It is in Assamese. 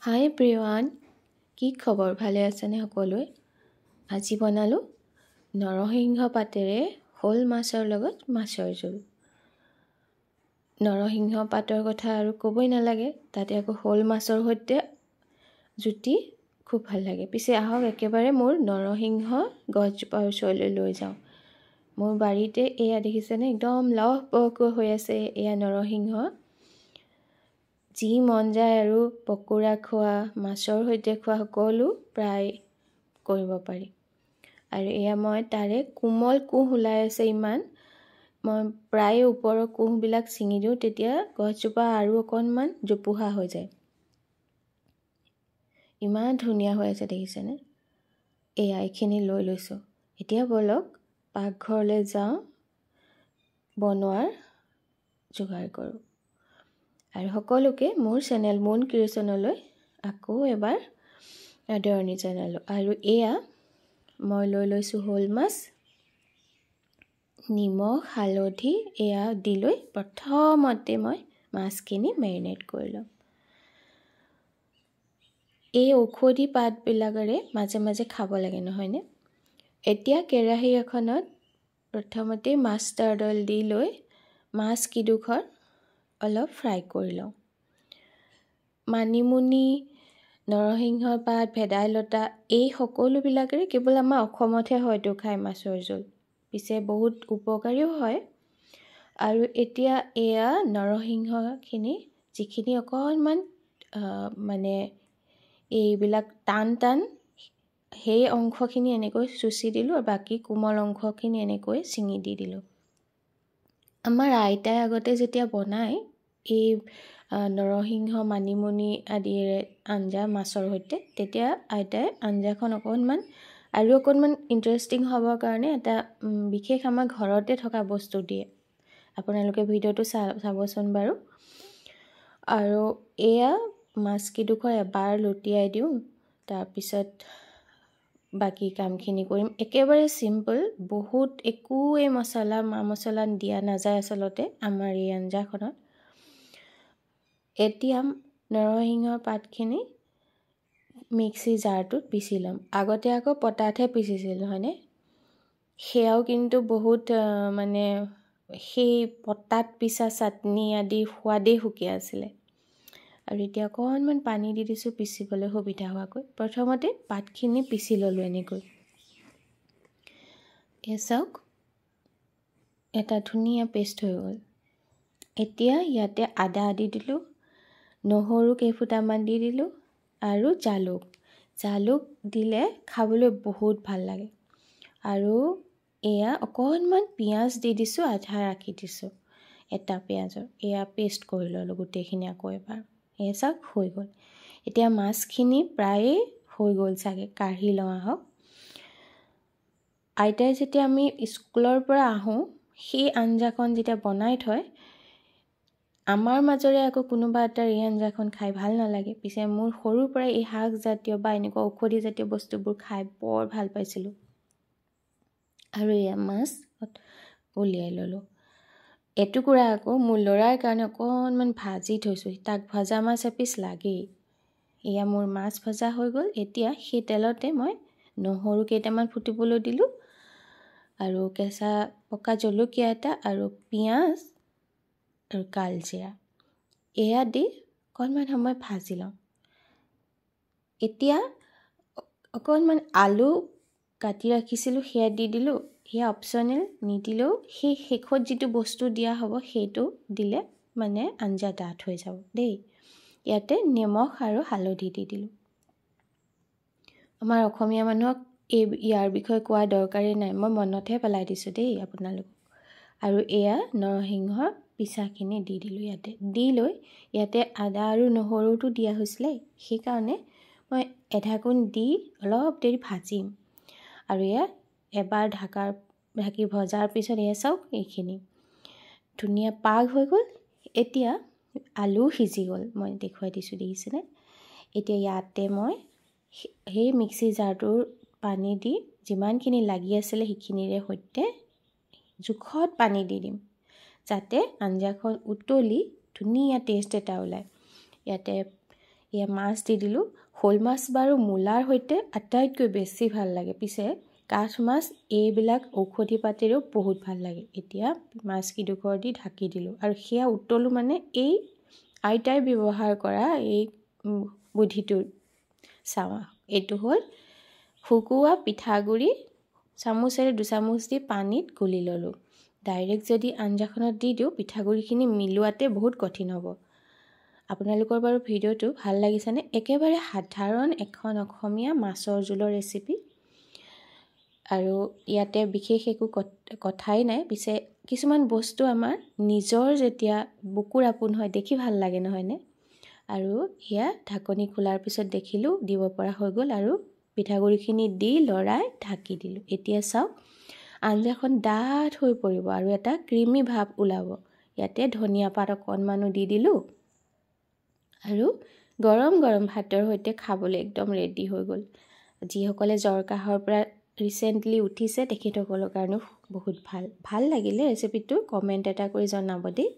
হাই এভৰিৱান, কি খবৰ? ভালে আছেনে সকলোৱে? আজি বনালোঁ নৰসিংহ পাতেৰে শ'ল মাছৰ লগত মাছৰ জোল। নৰসিংহ পাতৰ কথা আৰু ক'বই নালাগে, তাতে আকৌ শ'ল মাছৰ সৈতে জুতি খুব ভাল লাগে। পিছে আহক একেবাৰে মোৰ নৰসিংহ গছজোপাৰ ওচৰলৈ লৈ যাওঁ। মোৰ বাৰীতে এয়া দেখিছেনে, একদম লহপহকৈ হৈ আছে এয়া নৰসিংহ। যি মন যায় আৰু পকোৰা খোৱা, মাছৰ সৈতে খোৱা সকলো প্ৰায় কৰিব পাৰি। আৰু এয়া মই তাৰে কোমল কোহ ওলাই আছে ইমান, মই প্ৰায় ওপৰৰ কোহবিলাক ছিঙি দিওঁ, তেতিয়া গছজোপা আৰু অকণমান জোপোহা হৈ যায়। ইমান ধুনীয়া হৈ আছে দেখিছেনে? এয়া এইখিনি লৈ লৈছোঁ। এতিয়া ব'লক পাকঘৰলৈ যাওঁ, বনোৱাৰ যোগাৰ কৰোঁ। আৰু সকলোকে মোৰ চেনেল মুন ক্ৰিয়েশ্যনলৈ আকৌ এবাৰ আদৰণি জনালোঁ। আৰু এয়া মই লৈ লৈছোঁ শ'ল মাছ, নিমখ হালধি এয়া দি লৈ প্ৰথমতে মই মাছখিনি মেৰিনেট কৰি ল'ম। এই ঔষধি পাতবিলাকেৰে মাজে মাজে খাব লাগে, নহয়নে? এতিয়া কেৰাহী এখনত প্ৰথমতে মাষ্টাৰ্ড অইল দি লৈ মাছকেইডোখৰ অলপ ফ্ৰাই কৰি লওঁ। মানিমুনি, নৰসিংহ পাত, ভেদাইলতা এই সকলোবিলাকেৰে কেৱল আমাৰ অসমতহে হয়তো খায় মাছৰ জোল, পিছে বহুত উপকাৰীও হয়। আৰু এতিয়া এয়া নৰসিংহখিনি যিখিনি অকণমান মানে এইবিলাক টান টান, সেই অংশখিনি এনেকৈ চুচি দিলোঁ আৰু বাকী কোমল অংশখিনি এনেকৈ ছিঙি দি দিলোঁ। আমাৰ আইতাই আগতে যেতিয়া বনায় এই নৰসিংহ মানিমুনি আদিৰে আঞ্জা মাছৰ সৈতে, তেতিয়া আইতাই আঞ্জাখন আৰু অকণমান ইণ্টাৰেষ্টিং হ'বৰ কাৰণে এটা বিশেষ আমাৰ ঘৰতে থকা বস্তু দিয়ে। আপোনালোকে ভিডিঅ'টো চাবচোন বাৰু। আৰু এয়া মাছকেইডোখৰ এবাৰ লুটিয়াই দিওঁ, তাৰপিছত বাকী কামখিনি কৰিম। একেবাৰে চিম্পল, বহুত একোৱেই মা মছলা দিয়া নাযায় আচলতে আমাৰ এই আঞ্জাখনত। এতিয়া নৰসিংহৰ পাতখিনি মিক্সি জাৰটোত পিচি ল'ম। আগতে আকৌ পতাতহে পিচিছিলোঁ, হয়নে? সেয়াও কিন্তু বহুত মানে সেই পতাত পিছা চাটনি আদি সোৱাদেই সুকীয়া আছিলে। আৰু এতিয়া অকণমান পানী দি দিছোঁ পিচিবলৈ সুবিধা হোৱাকৈ। প্ৰথমতে পাতখিনি পিচি ল'লোঁ এনেকৈ। এয়া চাওক, এটা ধুনীয়া পেষ্ট হৈ গ'ল। এতিয়া ইয়াতে আদা দি দিলোঁ, নহৰু কেইফুটামান দি দিলোঁ আৰু জালুক দিলে খাবলৈ বহুত ভাল লাগে। আৰু এয়া অকণমান পিঁয়াজ দি দিছোঁ, আধা ৰাখি দিছোঁ এটা পিঁয়াজৰ। এয়া পেষ্ট কৰি ল'লোঁ গোটেইখিনি আকৌ এবাৰ। এয়া চাওক হৈ গ'ল। এতিয়া মাছখিনি প্ৰায়ে হৈ গ'ল চাগে, কাঢ়ি লওঁ আহক। আইতাই যেতিয়া আমি স্কুলৰ পৰা আহোঁ, সেই আঞ্জাখন যেতিয়া বনাই থয়, আমাৰ মাজৰে আকৌ কোনোবা এটাৰ এই আঞ্জাখন খাই ভাল নালাগে। পিছে মোৰ সৰুৰ পৰাই এই শাকজাতীয় বা এনেকুৱা ঔষধি জাতীয় বস্তুবোৰ খাই বৰ ভাল পাইছিলোঁ। আৰু এয়া মাছ উলিয়াই ল'লোঁ। এটুকুৰা আকৌ মোৰ ল'ৰাৰ কাৰণে অকণমান ভাজি থৈছোঁ, তাক ভজা মাছ এপিচ লাগেই। এয়া মোৰ মাছ ভজা হৈ গ'ল। এতিয়া সেই তেলতে মই নহৰু কেইটামান ফুটিবলৈ দিলোঁ আৰু কেঁচা পকা জলকীয়া এটা আৰু পিঁয়াজ আৰু কালজিৰা এয়া দি অকণমান সময় ভাজি লওঁ। এতিয়া অকণমান আলু কাটি ৰাখিছিলোঁ, সেয়া দি দিলোঁ। সেয়া অপশ্যনেল, নিদিলেও সেই শেষত যিটো বস্তু দিয়া হ'ব সেইটো দিলে মানে আঞ্জা ডাঠ হৈ যাব দেই। ইয়াতে নিমখ আৰু হালধি দি দিলোঁ। আমাৰ অসমীয়া মানুহক ইয়াৰ বিষয়ে কোৱা দৰকাৰেই নাই, মই মনতহে পেলাই দিছোঁ দেই আপোনালোকক। আৰু এয়া নৰসিংহৰ পিচাখিনি দি দিলোঁ ইয়াতে। দি লৈ ইয়াতে আদা আৰু নহৰুটো দিয়া হৈছিলে, সেইকাৰণে মই এঢাকোন দি অলপ দেৰি ভাজিম। আৰু এয়া এবাৰ ঢাকি ভজাৰ পিছত এয়া চাওক, এইখিনি ধুনীয়া পাগ হৈ গ'ল। এতিয়া আলু সিজি গ'ল, মই দেখুৱাই দিছোঁ দেখিছেনে? এতিয়া ইয়াতে মই সেই মিক্সি জাৰটোৰ পানী দি যিমানখিনি লাগি আছিলে সেইখিনিৰে সৈতে জোখত পানী দি দিম, যাতে আঞ্জাখন উতলি ধুনীয়া টেষ্ট এটা ওলায়। ইয়াতে এয়া মাছ দি দিলোঁ। শ'ল মাছ বাৰু মূলাৰ সৈতে আটাইতকৈ বেছি ভাল লাগে। পিছে কাঠ মাছ এইবিলাক ঔষধি পাতিৰেও বহুত ভাল লাগে। এতিয়া মাছকেইডোখৰ দি ঢাকি দিলোঁ আৰু সেয়া উতলো মানে এই আইতাই ব্যৱহাৰ কৰা এই বুদ্ধিটো চাওঁ। এইটো হ'ল শুকুওৱা পিঠাগুড়ি চামুচেৰে 2 চামুচ দি পানীত গুলি ল'লোঁ। ডাইৰেক্ট যদি আঞ্জাখনত দি দিওঁ পিঠাগুড়িখিনি মিলোৱাতে বহুত কঠিন হ'ব। আপোনালোকৰ বাৰু ভিডিঅ'টো ভাল লাগিছেনে? একেবাৰে সাধাৰণ এখন অসমীয়া মাছৰ জোলৰ ৰেচিপি আৰু ইয়াতে বিশেষ একো কথাই নাই। পিছে কিছুমান বস্তু আমাৰ নিজৰ যেতিয়া বুকুৰ আপোন হয় দেখি ভাল লাগে নহয়নে? আৰু এয়া ঢাকনি খোলাৰ পিছত দেখিলোঁ দিব পৰা হৈ গ'ল আৰু পিঠাগুড়িখিনি দি লৰাই ঢাকি দিলোঁ। এতিয়া চাওক আঞ্জাখন ডাঠ হৈ পৰিব আৰু এটা ক্ৰিমি ভাৱ ওলাব। ইয়াতে ধনিয়া পাত অকণমানো দি দিলোঁ আৰু গৰম গৰম ভাতৰ সৈতে খাবলৈ একদম ৰেডি হৈ গ'ল। যিসকলে জ্বৰ কাহৰ পৰা ৰিচেণ্টলি উঠিছে তেখেতসকলৰ কাৰণেও বহুত ভাল লাগিলে ৰেচিপিটো। কমেণ্ট এটা কৰি জনাব দেই।